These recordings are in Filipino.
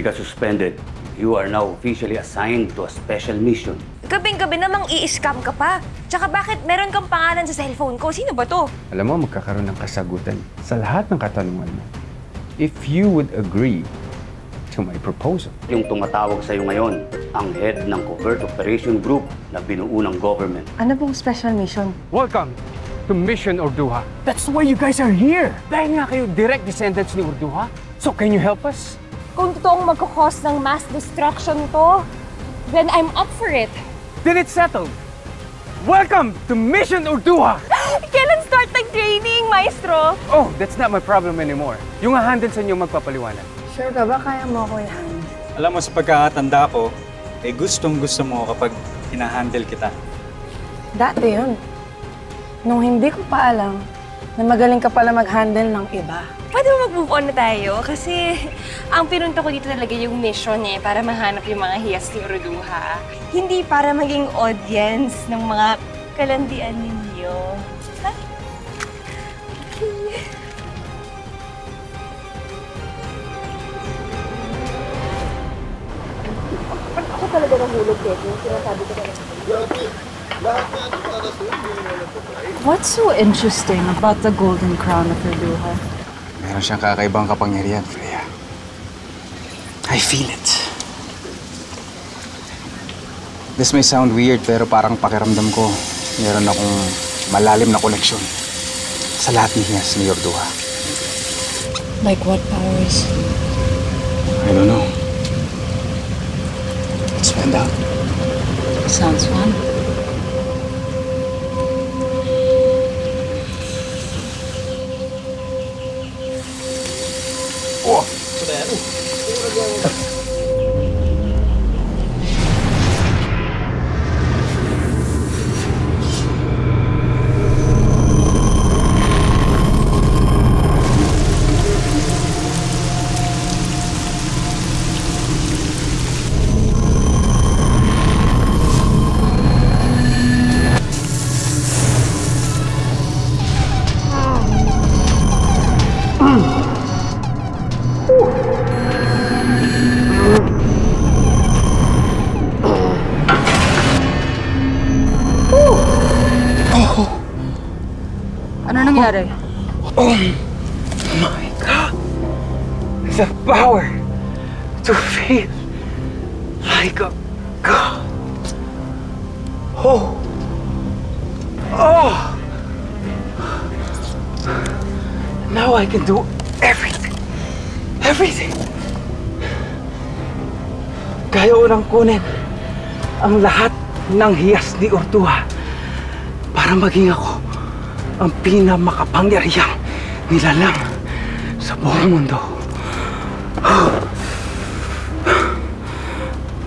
ka suspended. You are now officially assigned to a special mission. Gabing-gabi namang i-scam ka pa. Tsaka bakit meron kang pangalan sa cellphone ko? Sino ba to? Alam mo, magkakaroon ng kasagutan sa lahat ng katanungan mo. If you would agree to my proposal. Yung tumatawag sa'yo ngayon, ang head ng Covert Operation Group na binuo ng government. Ano pong special mission? Welcome to Mission Urduha. That's why you guys are here. Dahil nga kayo direct descendants ni Urduha. So can you help us? Kung totoong magkakos ng mass destruction to, then I'm up for it. Then it's settled. Welcome to Mission Urduha! Kailan start ng training, maestro? Oh, that's not my problem anymore. Yung hahandle sa inyo magpapaliwanag. Sure ka ba kaya mo ako i-handle? Alam mo, sa pagkakatanda ko, gustong-gusto mo kapag hinahandle kita. Dati yun. Nung hindi ko pa alam na magaling ka pala mag-handle ng iba. Pwede ba mag-move on na tayo? Kasi ang pinunta ko dito talaga yung mission para mahanap yung mga hiyas ni Urduha. Hindi para maging audience ng mga kalandian ninyo. Ha? Okay. Ako talaga nahulog, Kevin. Sinasabi ko talaga. What's so interesting about the Golden Crown of Urduha? Meron siyang kakaibang kapangyarihan, Freya. I feel it. This may sound weird, pero parang pakiramdam ko, meron akong malalim na koneksyon sa lahat ng hiyas ni Urduha. Like what powers? I don't know. Let's find out. Sounds fun. Ano nangyari? Oh my God! The power to feel like a God. Oh! Oh! Now I can do everything. Everything! Kaya ko nang kunin ang lahat ng hiyas ni Urduha para maging ako ang pinakamakapangyarihang nilalang sa buong mundo.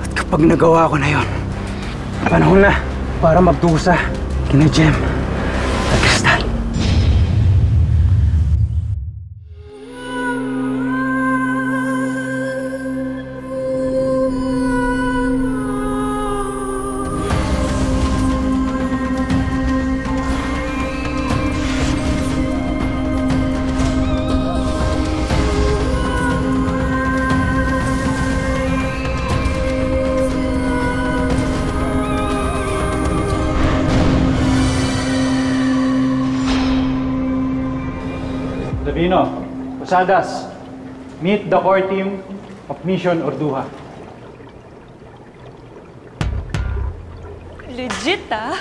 At kapag nagawa ko na yon, panahon na para magdusa kina Jem at Kristal. Davino, Posadas, meet the core team of Mission Urduha. Legit, ah?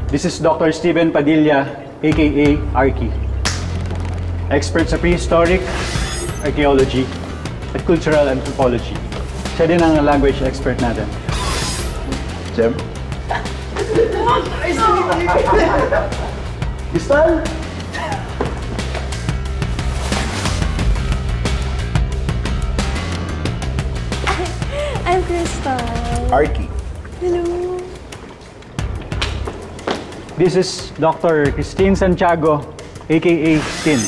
This is Dr. Steven Padilla, aka Arky. Expert sa prehistoric, archaeology, at cultural anthropology. Siya din ang language expert natin. Jem? Kristal? I'm Kristal. Arky. Hello. This is Dr. Christine Santiago, aka Tin.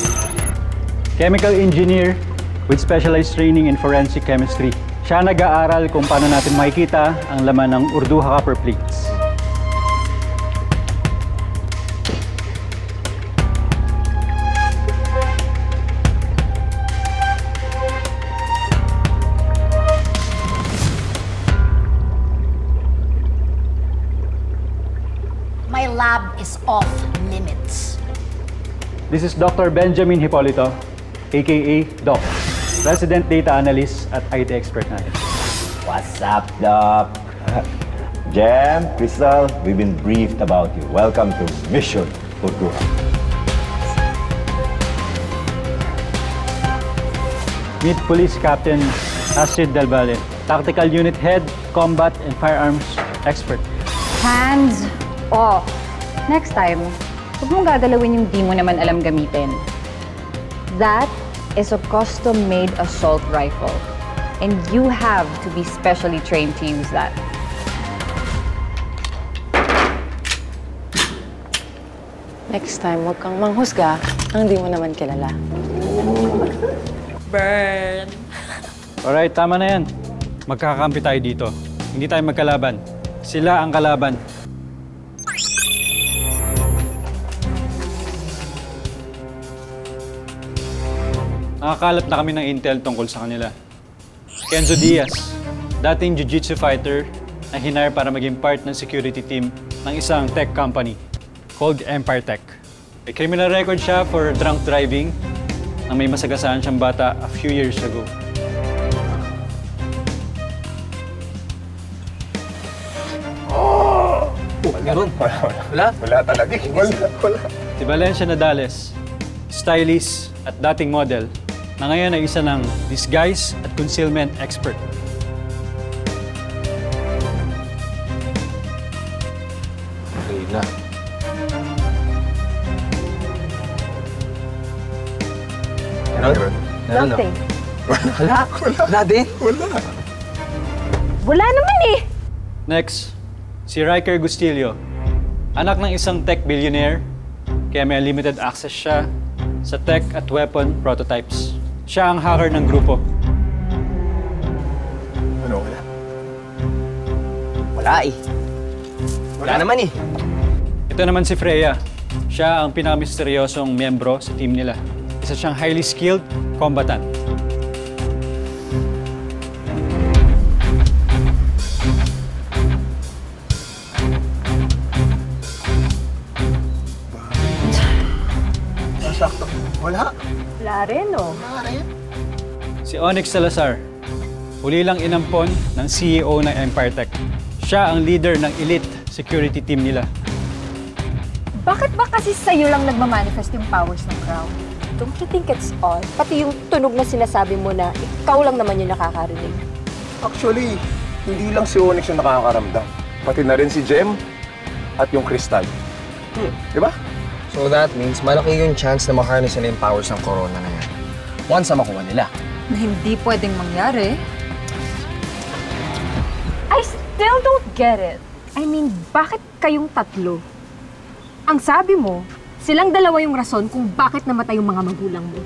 Chemical engineer with specialized training in forensic chemistry. Siya nag-aaral kung paano natin makikita ang laman ng Urduha copper plates. This is Dr. Benjamin Hipolito, aka Doc, Resident Data Analyst at IT expert natin. What's up, Doc? Jem, Crystal, we've been briefed about you. Welcome to Mission Urduha. Meet Police Captain Astrid Del Valle, Tactical Unit Head, Combat and Firearms Expert. Hands off. Next time, huwag mong gagalawin yung di mo naman alam gamitin. That is a custom-made assault rifle. And you have to be specially trained to use that. Next time, huwag kang manghusga ang di mo naman kilala. Burn. Alright, tama na yan. Magkakampi tayo dito. Hindi tayo magkalaban. Sila ang kalaban. Nakakalap na kami ng intel tungkol sa kanila. Kenzo Diaz, dating jiu-jitsu fighter na hinire para maging part ng security team ng isang tech company called Empire Tech. May criminal record siya for drunk driving nang may masagasaan siyang bata a few years ago. Wala talaga. Wala. Si Valencia Nadales, stylist at dating model, na ngayon ay isa ng disguise at concealment expert. Reyna. Nothing. Wala din. Wala naman eh! Next, si Riker Gustillo, anak ng isang tech billionaire, kaya may limited access siya sa tech at weapon prototypes. Siya ang hacker ng grupo. Ano, wala? Wala eh. Wala naman eh. Ito naman si Freya. Siya ang pinakamisteryosong miyembro sa team nila. Isa siyang highly skilled combatant. Sakto. Wala. Wala rin, oh. Si Onyx Salazar, huli lang inampon ng CEO ng Empire Tech. Siya ang leader ng elite security team nila. Bakit ba kasi sa'yo lang nagmamanifest yung powers ng Crown? Don't you think it's odd? Pati yung tunog na sinasabi mo na ikaw lang naman yung nakakarinig. Actually, hindi lang si Onyx yung nakakaramdam. Pati na rin si Jem at yung Crystal. Di ba? So that means malaki yung chance na ma-harness nila yung powers ng corona na yan. Once na makuha nila. Na hindi pwedeng mangyari. I still don't get it. I mean, bakit kayong tatlo? Ang sabi mo, silang dalawa yung rason kung bakit namatay yung mga magulang mo.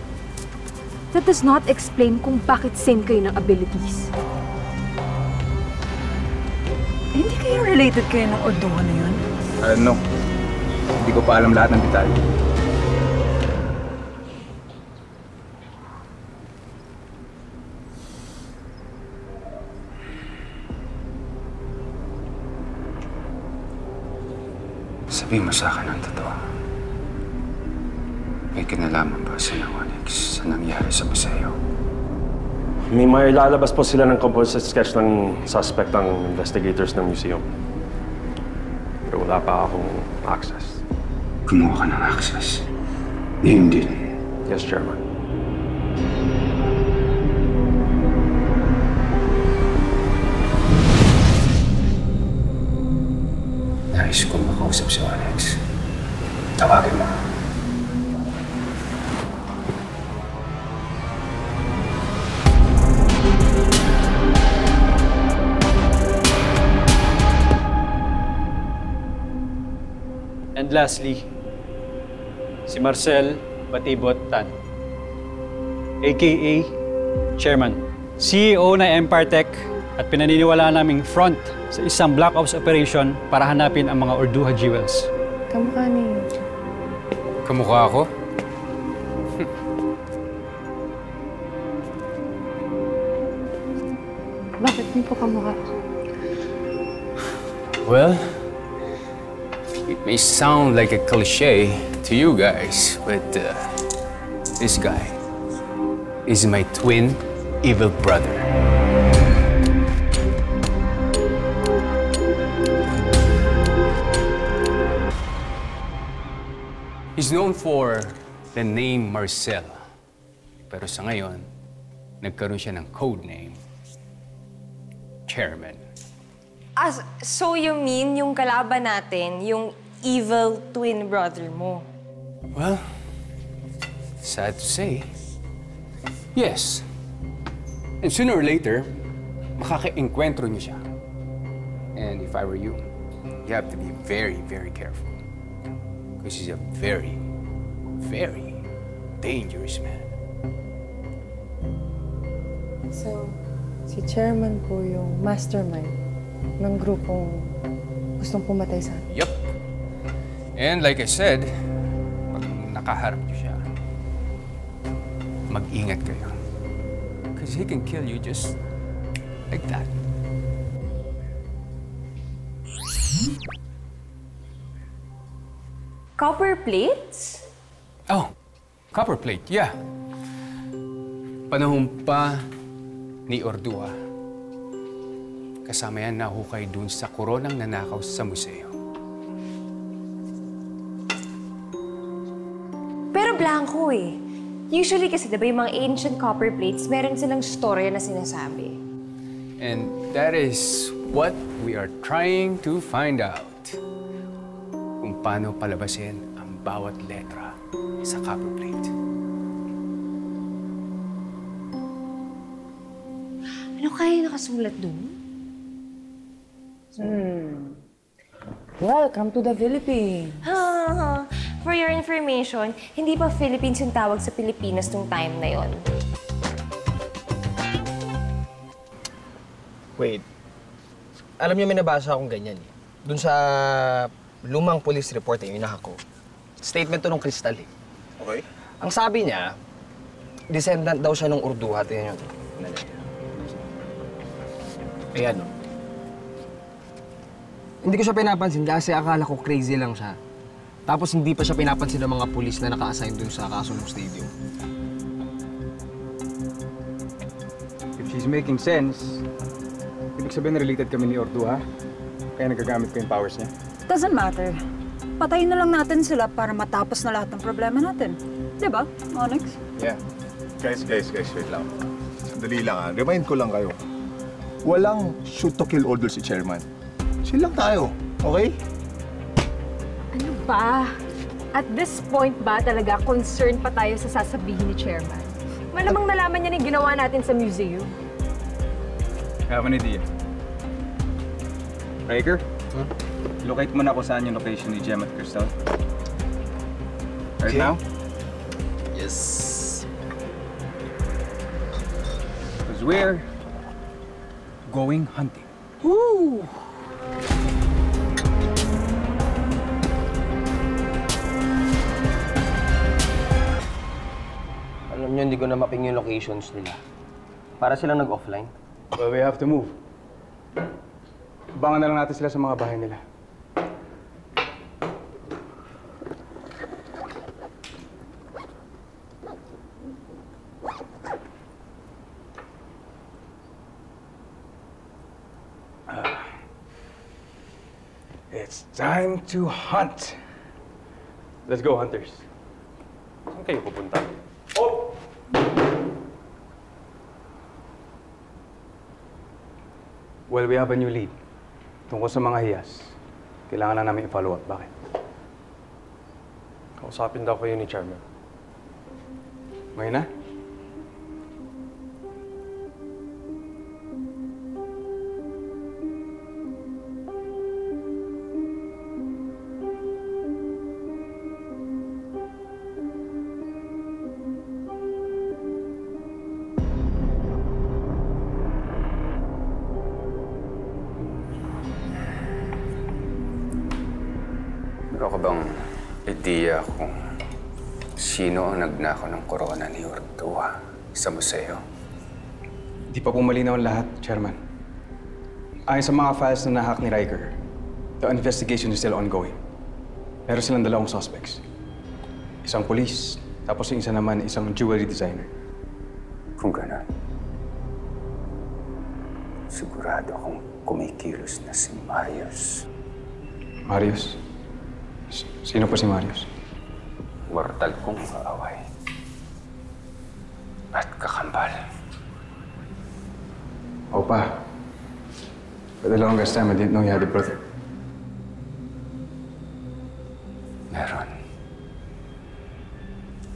That does not explain kung bakit same kayo ng abilities. Hindi kayo related kayo ng Urduha na yun? No. Hindi ko pa alam lahat ng detalye. Sabihin mo sa akin ang totoo. May kinalaman ba si Onyx sa nangyari sa museo? May mailalabas po sila ng composite sketch ng suspect ng investigators ng museum. Pero wala pa akong access. Kumuha ka ng access. Hindi. Yes, Chairman. Nais ko makausap si Onyx. Tawagin mo. And lastly, si Marcel Batibot Tan, a.k.a. Chairman, CEO ng Empire Tech at pinaniniwalaan naming front sa isang Black Ops operation para hanapin ang mga Urduha jewels. Kamukha niyo. Kamukha ako? Bakit niyo po kamukha? Well, It may sound like a cliche to you guys, but this guy is my twin evil brother. He's known for the name Marcel. Pero sa ngayon, nagkaroon siya ng code name, Chairman. So you mean yung kalaban natin, yung evil twin brother mo? Well, sad to say, yes. And sooner or later, makaka-encuentro niyo siya. And if I were you, you have to be very, very careful. Because he's a very, very dangerous man. So, si Chairman po yung mastermind ng grupong gustong pumatay sa atin. Yup. And like I said, pag nakaharap niyo siya, mag-ingat kayo. Because he can kill you just like that. Copper plates? Oh, copper plate, yeah. Panahon pa ni Ordua. Kasama yan nahukay dun sa koronang nanakaw sa museo. Pero blanco eh. Usually kasi diba yung mga ancient copper plates, meron silang storya na sinasabi. And that is what we are trying to find out. Kung paano palabasin ang bawat letra sa copper plate. Ano kaya nakasulat dun? Welcome to the Philippines. For your information, hindi pa Philippines yung tawag sa Pilipinas nung time na yon. Wait. Alam niyo, may nabasa akong ganyan eh. Doon sa lumang police report yung inahako. Statement to ng Crystal eh. Okay. Ang sabi niya, descendant daw siya ng Urduha. Tingnan niyo. Ayan o. Hindi ko siya pinapansin kasi akala ko crazy lang siya. Tapos hindi pa siya pinapansin ng mga pulis na naka-assign dun sa kaso ng stadium. If she's making sense, ibig sabihin related kami ni Ordua, kaya nagagamit ko yung powers niya. Doesn't matter. Patayin na lang natin sila para matapos na lahat ng problema natin. Diba, Onyx? Yeah. Guys, wait lang. Sandali lang Remind ko lang kayo. Walang shoot to kill order si Chairman. Chill lang tayo, okay? Ano ba? At this point ba talaga concerned pa tayo sa sasabihin ni Chairman? Malamang nalaman niya na yung ginawa natin sa museum. I have an idea. Riker? Locate mo na kung saan yung location ni Gem at Crystal. Right now? Yes. Because we're going hunting. Woo! Alam niyo, hindi ko na maping yung locations nila. Para silang nag-offline. Well, we have to move. Abangan na lang natin sila sa mga bahay nila. It's time to hunt. Let's go, hunters. Saan kayo pupunta? Oh! Well, we have a new lead. Tungkol sa mga hiyas. Kailangan na namin i-follow up. Bakit? Kausapin daw kayo ni Chairman. May na? Meron ka bang ideya kung sino ang nagnakaw ng korona ni Ordua sa museo? Di pa po malinaw ang lahat, Chairman. Ayon sa mga files na nahack ni Riker, the investigation is still ongoing. Meron silang dalawang suspects. Isang police, tapos yung isa naman isang jewelry designer. Kung gano'n, sigurado akong kumikilos na si Marius. Marius? Sino po si Marius? Wartal kong kaaway. At kakambal. Opa, for the longest time, I didn't know you had a brother. Meron.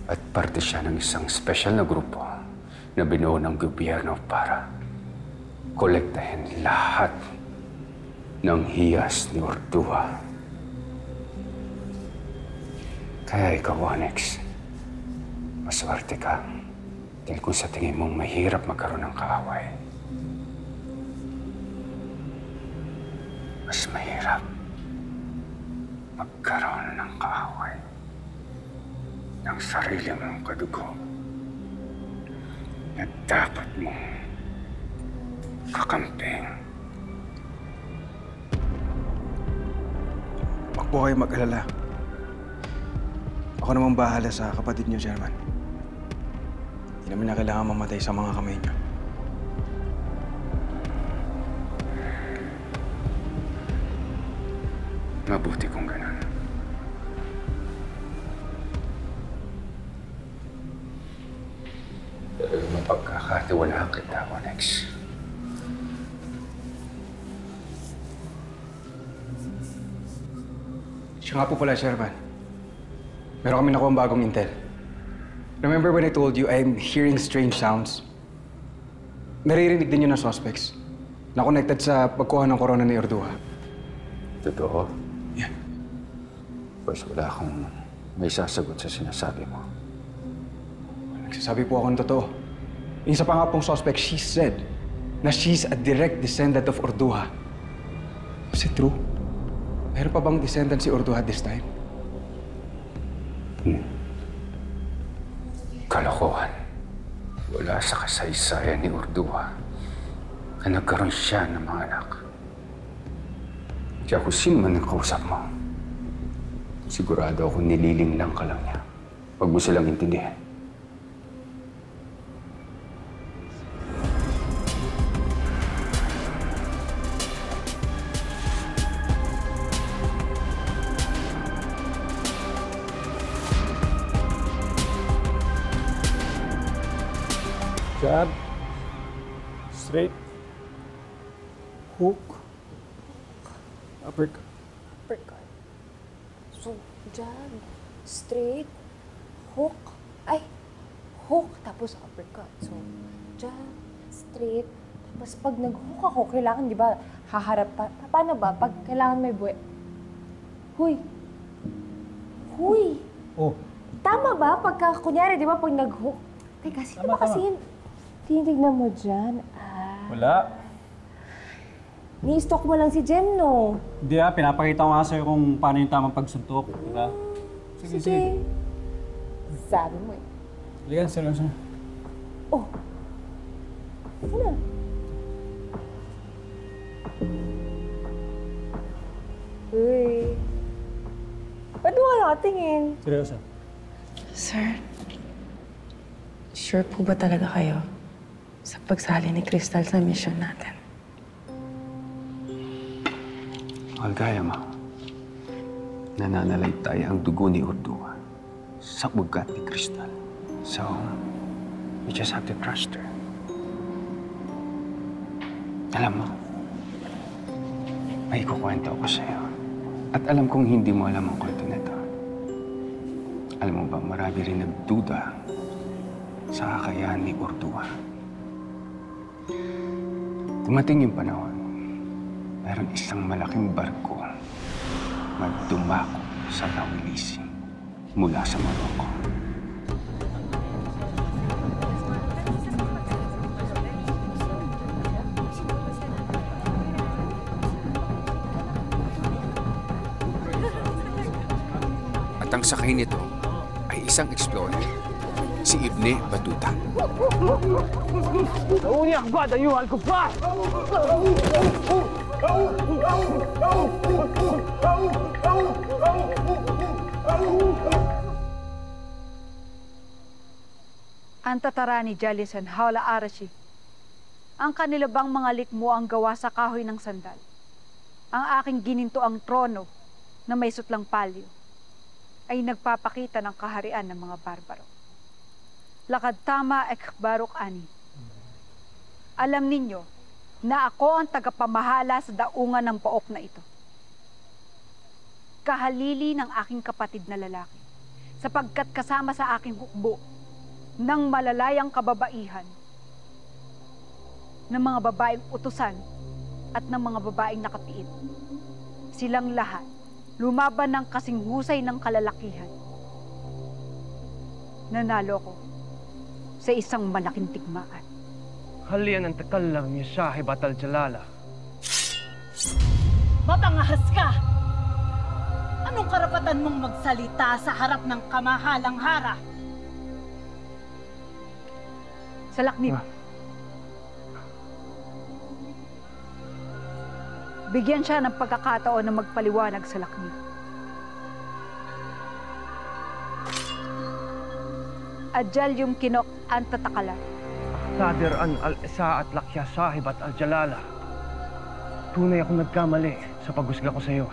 At parte siya ng isang special na grupo na binuo ng gobyerno para kolektahin lahat ng hiyas ni Orduha. Kaya ikaw, Onyx, maswerte ka dahil kung sa tingin mong mahirap magkaroon ng kaaway, mas mahirap magkaroon ng kaaway ng sarili mong kadugo na dapat mong kakamping. Huwag po kayo mag-alala. Ako namang bahala sa kapatid niyo, Chairman. Hindi naman niya kailangan mamatay sa mga kamay niyo. Mabuti kung ganun. Talagang mapagkakatiwalaan kita, Onyx. Siya nga po pala, Chairman. Meron kami nakuha bagong intel. Remember when I told you I'm hearing strange sounds? Naririnig din yun ng suspects na connected sa pagkuha ng corona ni Orduha. Totoo? Yeah. First, wala akong may sasagot sa sinasabi mo. Nagsasabi po ako ng totoo. Yung isa pa nga pong suspect, she said na she's a direct descendant of Orduha. Is it true? Meron pa bang descendant si Orduha this time? Kalokohan. Wala sa kasaysayan ni Orduha na nagkaroon siya ng mga anak. Kaya kung sino man ang kausap mo, sigurado ako nililing lang ka lang niya. Huwag mo silang intindihin. Jab, straight, hook, uppercut. Uppercut. So, jab, straight, hook. Ay, hook, tapos uppercut. So, jab, straight. Tapos pag nag-hook ako, kailangan, di ba, haharap pa. Paano ba? Pag kailangan may buhay. Huy! Huy! Oh. Tama ba? Pagka, kunyari, di ba, pag nag-hook. Teka, sino ba kasi yun? Tinitignan mo dyan. Wala. Ni-stalk mo lang si Jem, no? Hindi pinapakita ko nga sa'yo kung paano yung tamang pagsuntok. Diba? Sige. Sabi mo eh. Ligan, sila. Oh. Ano? Uy. Ba't mo ka nakatingin? Seryoso. Sir, sure po ba talaga kayo sa pagsali ni Crystal sa mission natin? Magaya mo. Nananalaytay ang dugo ni Orduha sa ugat ni Crystal. So, you just have to trust her. Alam mo, may ikukwento ako sa'yo. At alam kong hindi mo alam ang kwento nito. Alam mo ba, marami rin nagduda sa kakayahan ni Orduha. Dumating yung panahon, meron isang malaking barko na dumako sa Tawilisi mula sa Morocco. At ang sakay nito ay isang explorer, si Ibne Batuta. Nauni akbad ayuha al-kuffar! Ang tatarani Jalisan Haula Arashi. Ang kanila bang mga likmo ang gawa sa kahoy ng sandal? Ang aking gininto ang trono na may sutlang palyo ay nagpapakita ng kaharian ng mga barbaro. Lakad tama ek barok ani. Alam ninyo na ako ang tagapamahala sa daungan ng pook na ito. Kahalili ng aking kapatid na lalaki, sapagkat kasama sa aking hukbo ng malalayang kababaihan, ng mga babaeng utusan at ng mga babaeng nakatiit. Silang lahat lumaban ng kasing husay ng kalalakihan. Nanalo ko sa isang malaking tigmaan. Halian ang takalang niya Sahib at Al-Jalala. Mapangahas ka! Anong karapatan mong magsalita sa harap ng kamahalang hara? Salaknib. Bigyan siya ng pagkakataon na magpaliwanag sa laknib. Adjal yung kinok ang tatakala. Sadir an al-Isa at Lakya Sahib at Al-Jalala. Tunay akong nagkamali sa paghusga ko sa iyo.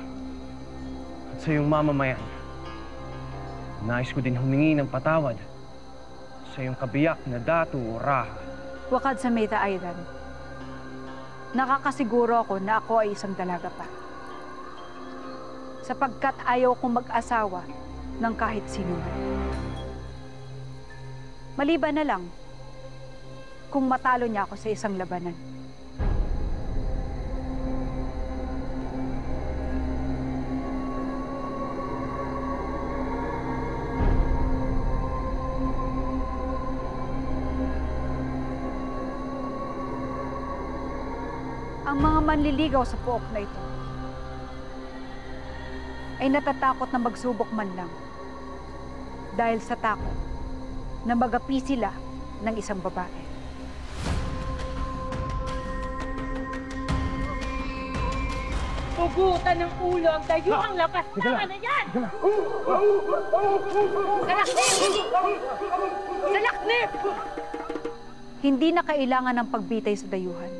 At sa iyong mamamayan. Nais ko din humingi ng patawad sa iyong kabiyak na Datu o Raha. Wakad sa Meta Aidan. Nakakasiguro ako na ako ay isang dalaga pa. Sapagkat ayaw kong mag-asawa ng kahit sino man. Maliban na lang kung matalo niya ako sa isang labanan. Ang mga manliligaw sa pook na ito ay natatakot na magsubok man lang dahil sa takot na magapi sila ng isang babae. Hugutan ng ulo ang dayuhang lapas naman na yan! Salaknib! Salaknib! Hindi na kailangan ng pagbitay sa dayuhan.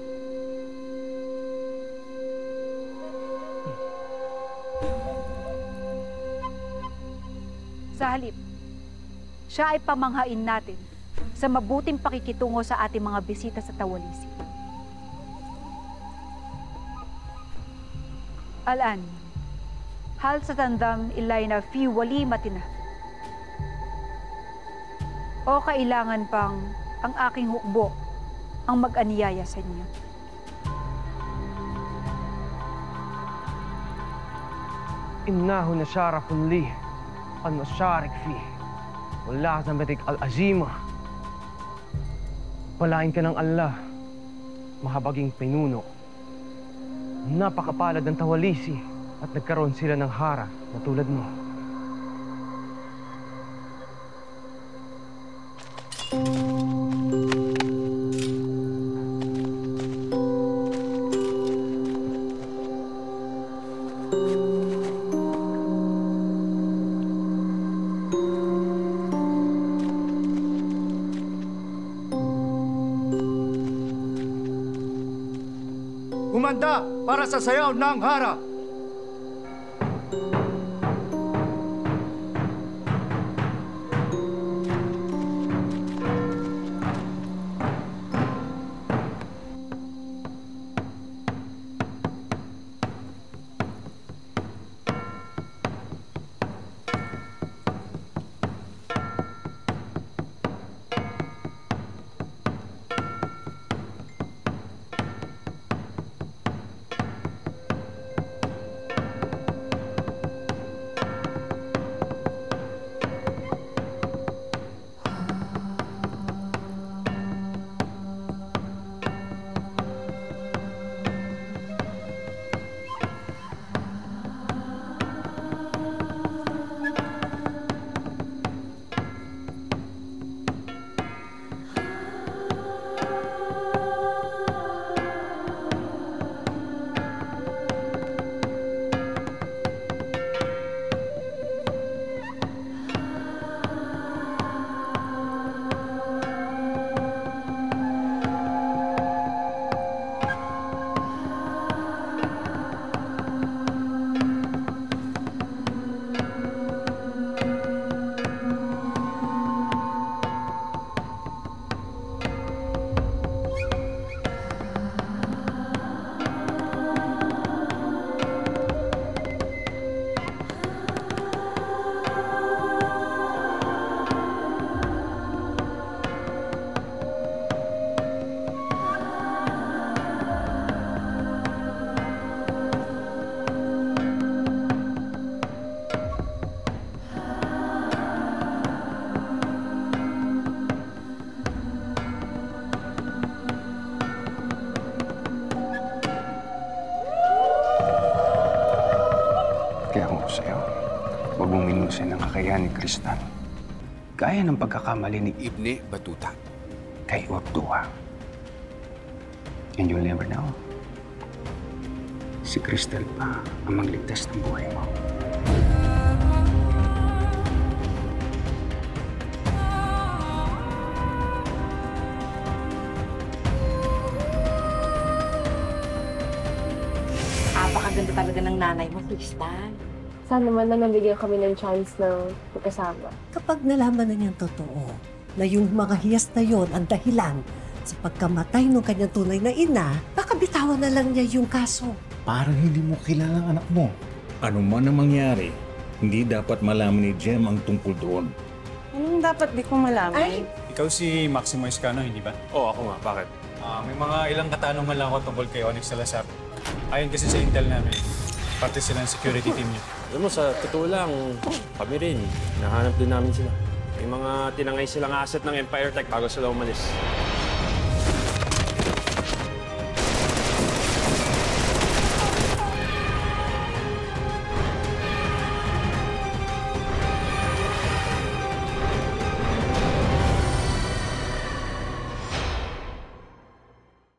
Sa halip, siya ay pamanghain natin sa mabuting pakikitungo sa ating mga bisita sa Tawalisi. Alan, hal sa tandam ilay na fi wali matina. O kailangan pang ang aking hukbo ang mag-aniyaya sa inyo. Innahu na syarafun li an masyarik fi. Wala sa batik al-azima. Palain ka ng Allah, mahabaging pinuno. Napakapalad ng Tawalisi at nagkaroon sila ng hara na tulad mo. Humanda para sa sayaw ng hara! kakayahan ni Crystal. Gaya ng pagkakamali ni Ibne Batuta kay Ortuha. And you'll never know. Si Crystal pa ang magligtas ng buhay mo. Napakaganda talaga ng nanay mo, Crystal. Sana naman na nabigyan kami ng chance na magkasama. Kapag nalaman na niyang totoo, na yung mga hiyas na yon ang dahilan sa pagkamatay ng kanyang tunay na ina, baka bitawan na lang niya yung kaso. Parang hindi mo kilala ang anak mo. Ano man ang mangyari, hindi dapat malaman ni Jem ang tungkol doon. Anong dapat di ko malaman? Ay! Ikaw si Maximo Escano, hindi ba? Oo, ako nga. Bakit? May mga ilang katanungan lang ako tungkol kay Onyx Salazar. Ayon kasi sa intel namin, parte sila ng security team niyo. Alam mo, sa totoo lang, kami rin. Nahanap din namin sila. May mga tinangay silang asset ng Empire Tech bago sila umalis.